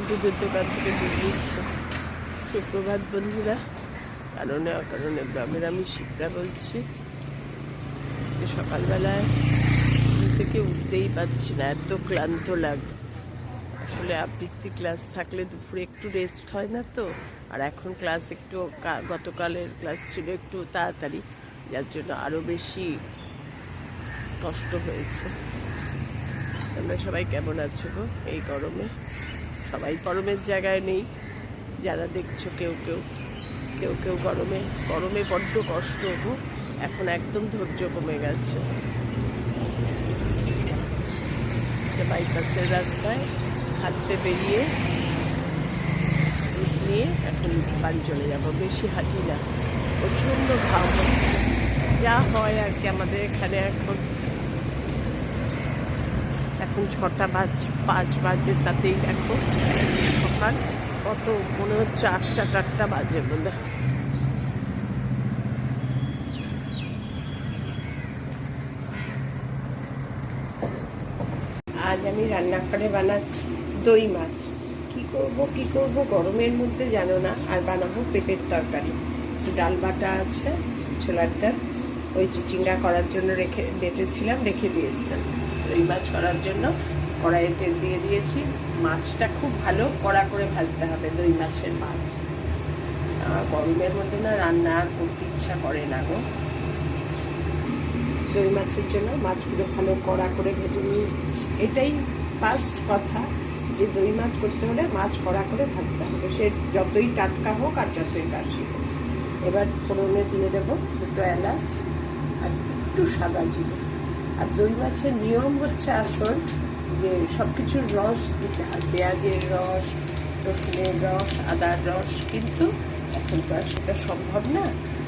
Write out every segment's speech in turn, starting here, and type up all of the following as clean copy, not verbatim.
পুজোর দোকান থেকে দুধ নিচ্ছে। সুপ্রভাত বন্ধুরা, কারণে অকারণে গ্রামের আমি শিবরা বলছি। সকালবেলায় ঘুম থেকে উঠতেই পারছি না, এত ক্লান্ত লাগে। আসলে আবৃত্তি ক্লাস থাকলে দুপুরে একটু রেস্ট হয় না তো, আর এখন ক্লাস একটু গতকালের ক্লাস ছিল একটু তাড়াতাড়ি, যার জন্য আরও বেশি কষ্ট হয়েছে। তোমরা সবাই কেমন আছো গো এই গরমে? সবাই গরমের জায়গায় নেই, যারা দেখছো কেউ কেউ গরমে বড্ড কষ্ট গো। এখন একদম ধৈর্য কমে গেছে। বাইপাসের রাস্তায় হাঁটতে বেরিয়ে নিয়ে এখন বাড়ি চলে যাব। বেশি হাঁটি না, প্রচণ্ড ঘাম হচ্ছে। যা হয় আর কি আমাদের এখানে এখন 6:05 বাজে, তাতেই দেখো সকাল কত মনে হচ্ছে 8টা বাজে বলে। আজ আমি রান্নাঘরে বানাচ্ছি দই মাছ। কি করব গরমের মধ্যে জানো না। আর বানাবো পেঁপের তরকারি। একটু ডাল বাটা আছে, ছোলার ডাল, ওই চিচিঙ্গা করার জন্য রেখে দিয়েছিলাম। দই মাছ করার জন্য কড়াইয়ে তেল দিয়ে দিয়েছি। মাছটা খুব ভালো কড়া করে ভাজতে হবে, দই মাছের মাছ। গরমের মধ্যে না রান্না করতে ইচ্ছা করে না গো। দই মাছের জন্য মাছগুলো ভালো কড়া করে ভেজে নিয়েছি। এটাই ফার্স্ট কথা, যে দই মাছ করতে হলে মাছ কড়া করে ভাজতে হবে, সে যতই টাটকা হোক আর যতই বাসি হোক। এবার ফোড়নে দিয়ে দেবো 2 এলাচ আর একটু সাদা জিরে। আর দই মাছের নিয়ম হচ্ছে আসল যে সব কিছুর রস দিতে হয়, পেঁয়াজের রস, রসুনের রস, আদার রস। কিন্তু এখন তো আর সেটা সম্ভব না।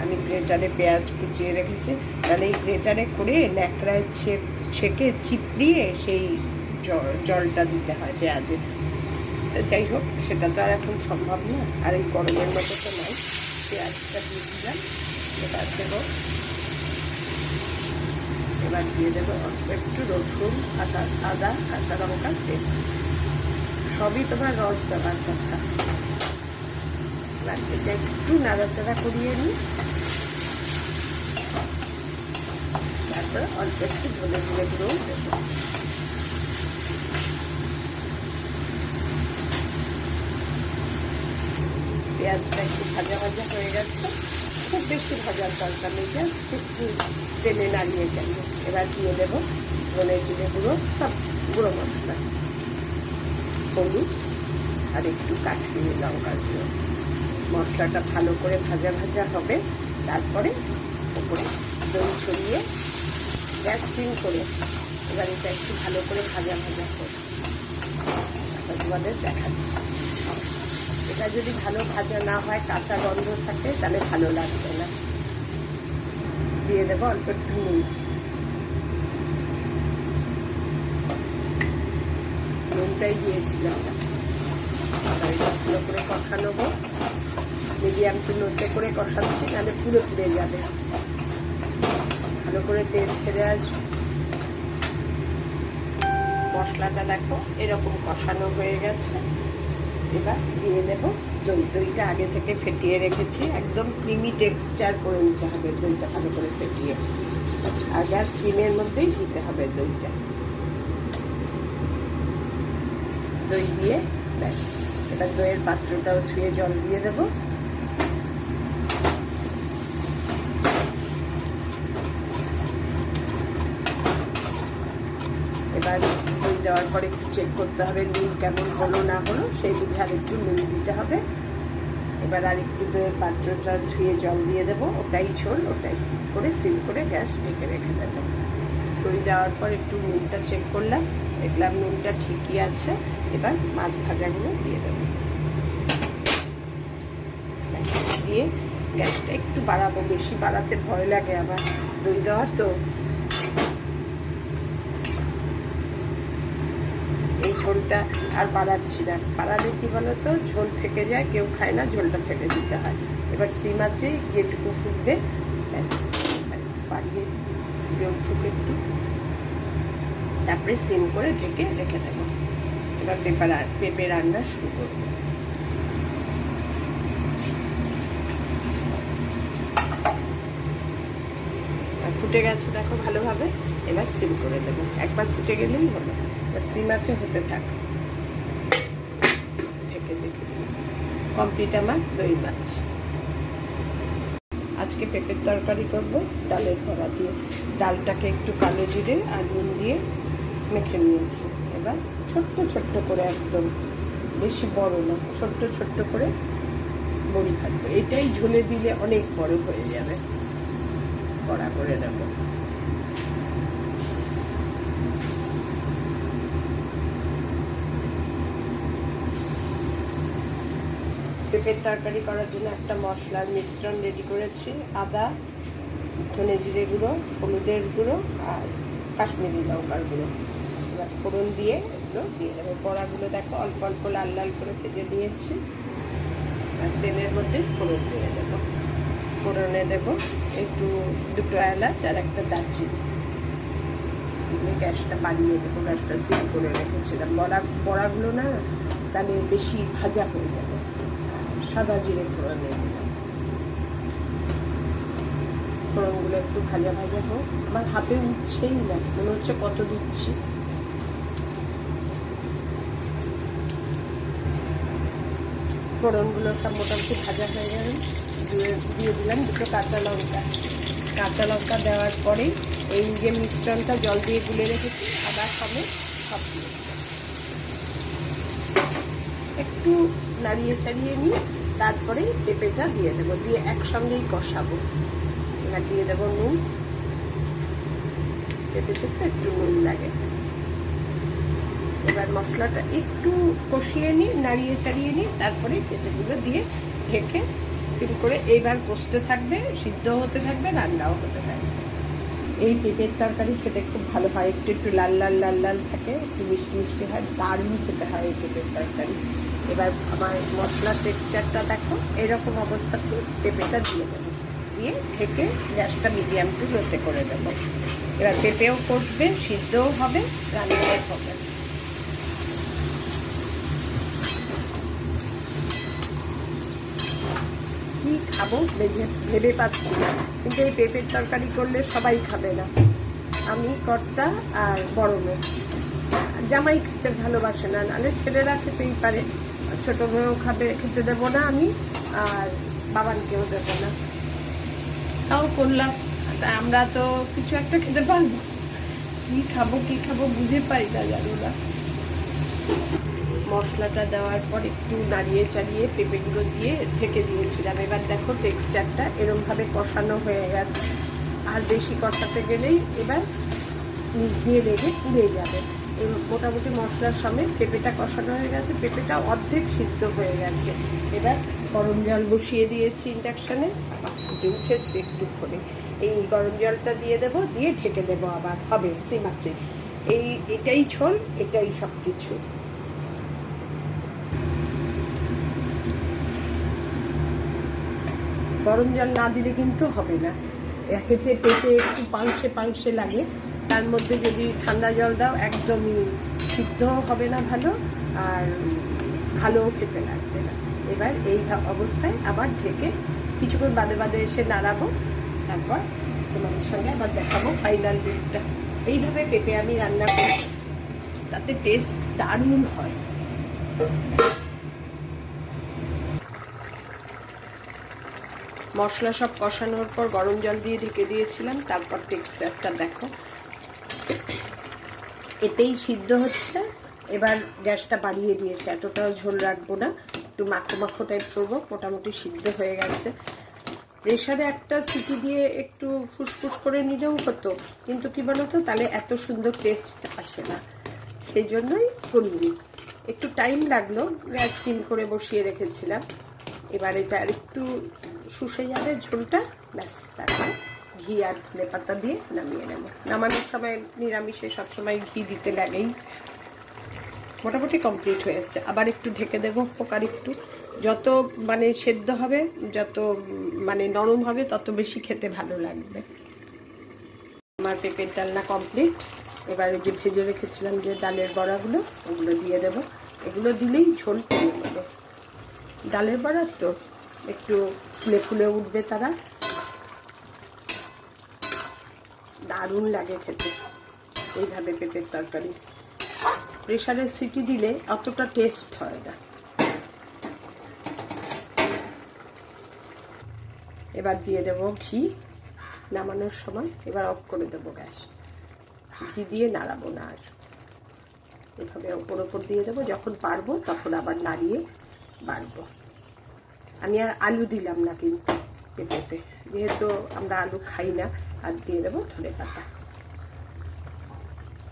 আমি গ্রেটারে পেঁয়াজ কুচিয়ে রেখেছি, তাহলে এই গ্রেটারে করে ন্যাকড়ায় ছেঁকে চিপড়িয়ে সেই জলটা দিতে হয় পেঁয়াজের। যাই হোক, সেটা তো আর এখন সম্ভব না। আর এই গরমের মতো তো নয়। পেঁয়াজটা দিয়ে দিলাম। এবার দিয়ে দেবো অল্প একটু রসুন, আদা, কাঁচা লঙ্কা পেস্ট। সবই তোমার রস দেওয়ার কথা। এবার এটা একটু নাড়াচাড়া করিয়ে নিই। তারপরে অল্প একটু ধনে গুঁড়োও দেবো। পেঁয়াজটা একটু ভাজা হয়ে গেছে, খুব বেশি ভাজার দরকার নেই, একটু তেলে নাড়িয়ে যাই। এবার দিয়ে দেবো ধনে জিরে গুঁড়ো, সব গুঁড়ো মশলা, হলুদ আর একটু কাশ্মীরি লঙ্কার গুঁড়ো। মশলাটা ভালো করে ভাজা হবে। তারপরে ওপরে দই ছড়িয়ে গ্যাস সিম করে এবার এটা একটু ভালো করে ভাজা করে তোমাদের দেখাচ্ছি। এটা যদি ভালো ভাজা না হয়, কাঁচা গন্ধ থাকে, তাহলে ভালো লাগবে না। দিয়ে দেবো অল্প একটু নুনটাই দিয়েছিলাম। এটা ভালো করে কষা নেবো, মিডিয়াম টু লোতে করে কষাচ্ছি, নাহলে পুড়ে যাবে। ভালো করে তেল ছেড়ে আসবে। মশলাটা দেখো এরকম কষানো হয়ে গেছে। এবার দিয়ে দেবো দইটা আগে থেকে ফেটিয়ে রেখেছি। একদম ক্রিমি টেক্সচার করে নিতে হবে দইটা, ভালো করে ফেটিয়ে। আর গ্যাস সিমের মধ্যেই দিতে হবে দইটা। দই দিয়ে ব্যাস। এবার দইয়ের পাত্রটাও ধুয়ে জল দিয়ে দেবো। এবার দই দেওয়ার পরে একটু চেক করতে হবে নুন কেমন হলো না হলো, সেই বুঝে আর একটু নুন দিতে হবে। এবার আর একটু দইয়ের পাত্রটা ধুয়ে জল দিয়ে দেবো। ওটাই ঝোল, ওটাই করে সিল করে গ্যাস ঢেকে রেখে দেবো। দই দেওয়ার পর একটু নুনটা চেক করলাম, দেখলাম নুনটা ঠিকই আছে। এবার মাছ ভাজাগুলো দিয়ে দেবো। দিয়ে গ্যাসটা একটু বাড়াবো, বেশি বাড়াতে ভয় লাগে আবার, দই দেওয়া তো। এই ঝোলটা আর বাড়াচ্ছি না, বাড়ালে কি বলো তো ঝোল থেকে যায়, কেউ খায় না, ঝোলটা ফেলে দিতে হয়। এবার সিম আছে, যেটুকু ফুটবে বাড়িয়ে উঠুক একটু, তারপরে সিম করে ঢেকে রেখে দেবো। এবার পেঁপে রান্না শুরু করব। ফুটে গেছে দেখো ভালোভাবে, এবার সিম করে দেবো। একবার ফুটে গেলেই হলো, এবার সিম আছে, হতে থাক। ঢেকে দেখে কমপ্লিট আমার দই মাছ। আজকে পেঁপের তরকারি করব ডালের বড়া দিয়ে। ডালটাকে একটু কালো জিরে আর নুন দিয়ে মেখে নিয়েছি। এবার ছোট্ট ছোট্ট করে, একদম বেশি বড় না, ছোট্ট ছোট্ট করে বড়ি কাটবো। এটাই ঝোলে দিলে অনেক বড় হয়ে যাবে। বড়া করে নেব। পেঁপের তরকারি করার জন্য একটা মশলার মিশ্রণ রেডি করেছি। আদা, ধনে জিরে গুঁড়ো, হলুদের গুঁড়ো আর কাশ্মীরি লঙ্কার গুঁড়ো। এবার ফোড়ন দিয়ে এগুলো দিয়ে দেবো। বড়াগুলো দেখো অল্প অল্প লাল লাল করে ভেজে নিয়েছি। আর তেলের মধ্যে ফোড়ন দিয়ে দেবো। ফোড়নে দেবো একটু 2টো এলাচ আর একটা দারচিনি। গ্যাসটা বাড়িয়ে দেবো, গ্যাসটা সিম করে রেখেছিলাম। বড়াগুলো না তাহলে বেশি ভাজা হয়ে যাবে। সাদা জিরে ফোড়ন দিয়ে দিলাম। ফোড়নগুলো একটু ভাজা ভাজা হোক। আমার হাতে উঠছেই না, মনে হচ্ছে কত দিচ্ছি। ফোড়নগুলো সব মোটামুটি ভাজা হয়ে গেল। দিয়ে দিলাম 2টো কাঁচা লঙ্কা। কাঁচা লঙ্কা দেওয়ার পরেই এই যে মিশ্রণটা জল দিয়ে গুলে রেখেছি আদা সমেত সব দিয়ে দিলাম। একটু নাড়িয়ে চাড়িয়ে নিয়ে তারপরে পেঁপেটা দিয়ে দেবো। দিয়ে একসঙ্গেই কষাবো। এবার দিয়ে দেবো নুন। পেঁপেতে তো একটু নুন লাগে। এবার মশলাটা একটু কষিয়ে নিই, নাড়িয়ে চাড়িয়ে নিই, তারপরে পেঁপেগুলো দিয়ে ঢেকে সিম করে এইবার কষতে থাকবে, সিদ্ধ হতে থাকবে, রান্নাও হতে থাকবে। এই পেঁপের তরকারি খেতে খুব ভালো হয়। একটু একটু লাল লাল লাল লাল থাকে, একটু মিষ্টি মিষ্টি হয়, দারুণ খেতে হয় এই পেঁপের তরকারি। এবার আমার মশলার টেক্সচারটা দেখো, এরকম অবস্থাতে পেঁপেটা দিয়ে দেবো। দিয়ে ঢেকে গ্যাসটা মিডিয়াম টু লোতে করে দেবো। এবার পেঁপেও কষবে, সিদ্ধও হবে, রান্নাও হবে। কি খাবো ভেবে পাচ্ছি না, কিন্তু এই পেঁপের তরকারি করলে সবাই খাবে না। আমি কর্তা আর বড় মেয়ে। জামাই খেতে ভালোবাসে না, নাহলে ছেলেরা খেতেই পারে। ছোট মেয়েও খেতে দেবো না আমি, আর বাবানকেও দেবো না। তাও করলাম। আমরা তো কিছু একটা খেতে পারবো। কি খাবো বুঝে পাই না, জানো না। মশলাটা দেওয়ার পর একটু নাড়িয়ে চাড়িয়ে পেঁপেগুলো দিয়ে ঢেকে দিয়েছিলাম। এবার দেখো টেক্সচারটা এরমভাবে কষানো হয়ে গেছে। আর বেশি কষাতে গেলেই এবার নিচ দিয়ে লেগে পুড়ে যাবে। এই মোটামুটি মশলার সমেত পেঁপেটা কষানো হয়ে গেছে। পেঁপেটা অর্ধেক সিদ্ধ হয়ে গেছে। এবার গরম জল বসিয়ে দিয়েছি ইন্ডাকশানে। ফুটে উঠেছে একটুক্ষণে। এই গরম জলটা দিয়ে দেবো, দিয়ে ঢেকে দেবো। আবার হবে সিম আছে। এটাই ঝোল, এটাই সব কিছু। গরম জল না দিলে কিন্তু হবে না। একেতে পেঁপে একটু পাংশে লাগে, তার মধ্যে যদি ঠান্ডা জল দাও একদমই সিদ্ধও হবে না ভালো, আর ভালোও খেতে লাগবে না। এবার এই অবস্থায় আবার ঢেকে কিছুক্ষণ বাদে এসে নাড়াবো। তারপর তোমাদের সঙ্গে আবার দেখাবো ফাইনাল লুকটা। এইভাবে পেঁপে আমি রান্না করি, তাতে টেস্ট দারুণ হয়। মশলা সব কষানোর পর গরম জল দিয়ে ঢেকে দিয়েছিলাম। তারপর টেক্সচারটা দেখো, এতেই সিদ্ধ হচ্ছে। এবার গ্যাসটা বাড়িয়ে দিয়েছে, এতটাও ঝোল রাখবো না, একটু মাখো মাখো টাইপ করবো। মোটামুটি সিদ্ধ হয়ে গেছে। প্রেশারে একটা সিটি দিয়ে একটু ফুসফুস করে নিলেও হতো, কিন্তু কি বলতো, তাহলে এত সুন্দর টেস্ট আসে না। সেই জন্যই করিনি। একটু টাইম লাগলো, গ্যাস সিম করে বসিয়ে রেখেছিলাম। এবার এটা আর একটু শুষে যাবে ঝোলটা, ব্যাস। তারপর ঘি আর ধনে পাতা দিয়ে নামিয়ে নেব। নামানোর সময় নিরামিষে সবসময় ঘি দিতে লাগেই। মোটামুটি কমপ্লিট হয়ে যাচ্ছে। আবার একটু ঢেকে দেবো। পোকার একটু যত সেদ্ধ হবে, যত নরম হবে, তত বেশি খেতে ভালো লাগবে। আমার পেঁপের ডালনা কমপ্লিট। এবার এই যে ভেজে রেখেছিলাম যে ডালের বড়াগুলো, ওগুলো দিয়ে দেবো। এগুলো দিলেই ঝোল কমে যাবে। ডালের বড়া তো একটু ফুলে ফুলে উঠবে, তারা দারুণ লাগে খেতে এইভাবে পেঁপের তরকারি। প্রেশারের সিটি দিলে অতটা টেস্ট হয় না। এবার দিয়ে দেব ঘি নামানোর সময়। এবার অফ করে দেবো গ্যাস। ঘি দিয়ে নাড়াবো না আর, এভাবে ওপর ওপর দিয়ে দেবো। যখন পারবো তখন আবার নাড়িয়ে বাড়বো। আমি আর আলু দিলাম না কিন্তু পেঁপেতে, যেহেতু আমরা আলু খাই না। আর দিয়ে দেবো ধনেপাতা।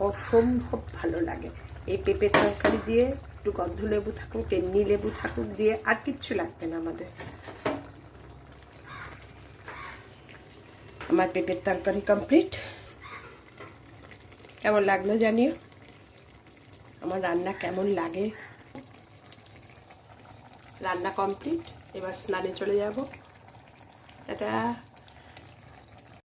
অসম্ভব ভালো লাগে এই পেঁপের তরকারি দিয়ে। একটু গন্ধ লেবু থাকুক, এমনি লেবু থাকুক, দিয়ে আর কিচ্ছু লাগবে না আমাদের। আমার পেঁপের তরকারি কমপ্লিট। কেমন লাগলো জানিও, আমার রান্না কেমন লাগে। রান্না কমপ্লিট, এবার স্নানে চলে যাব। টাটা।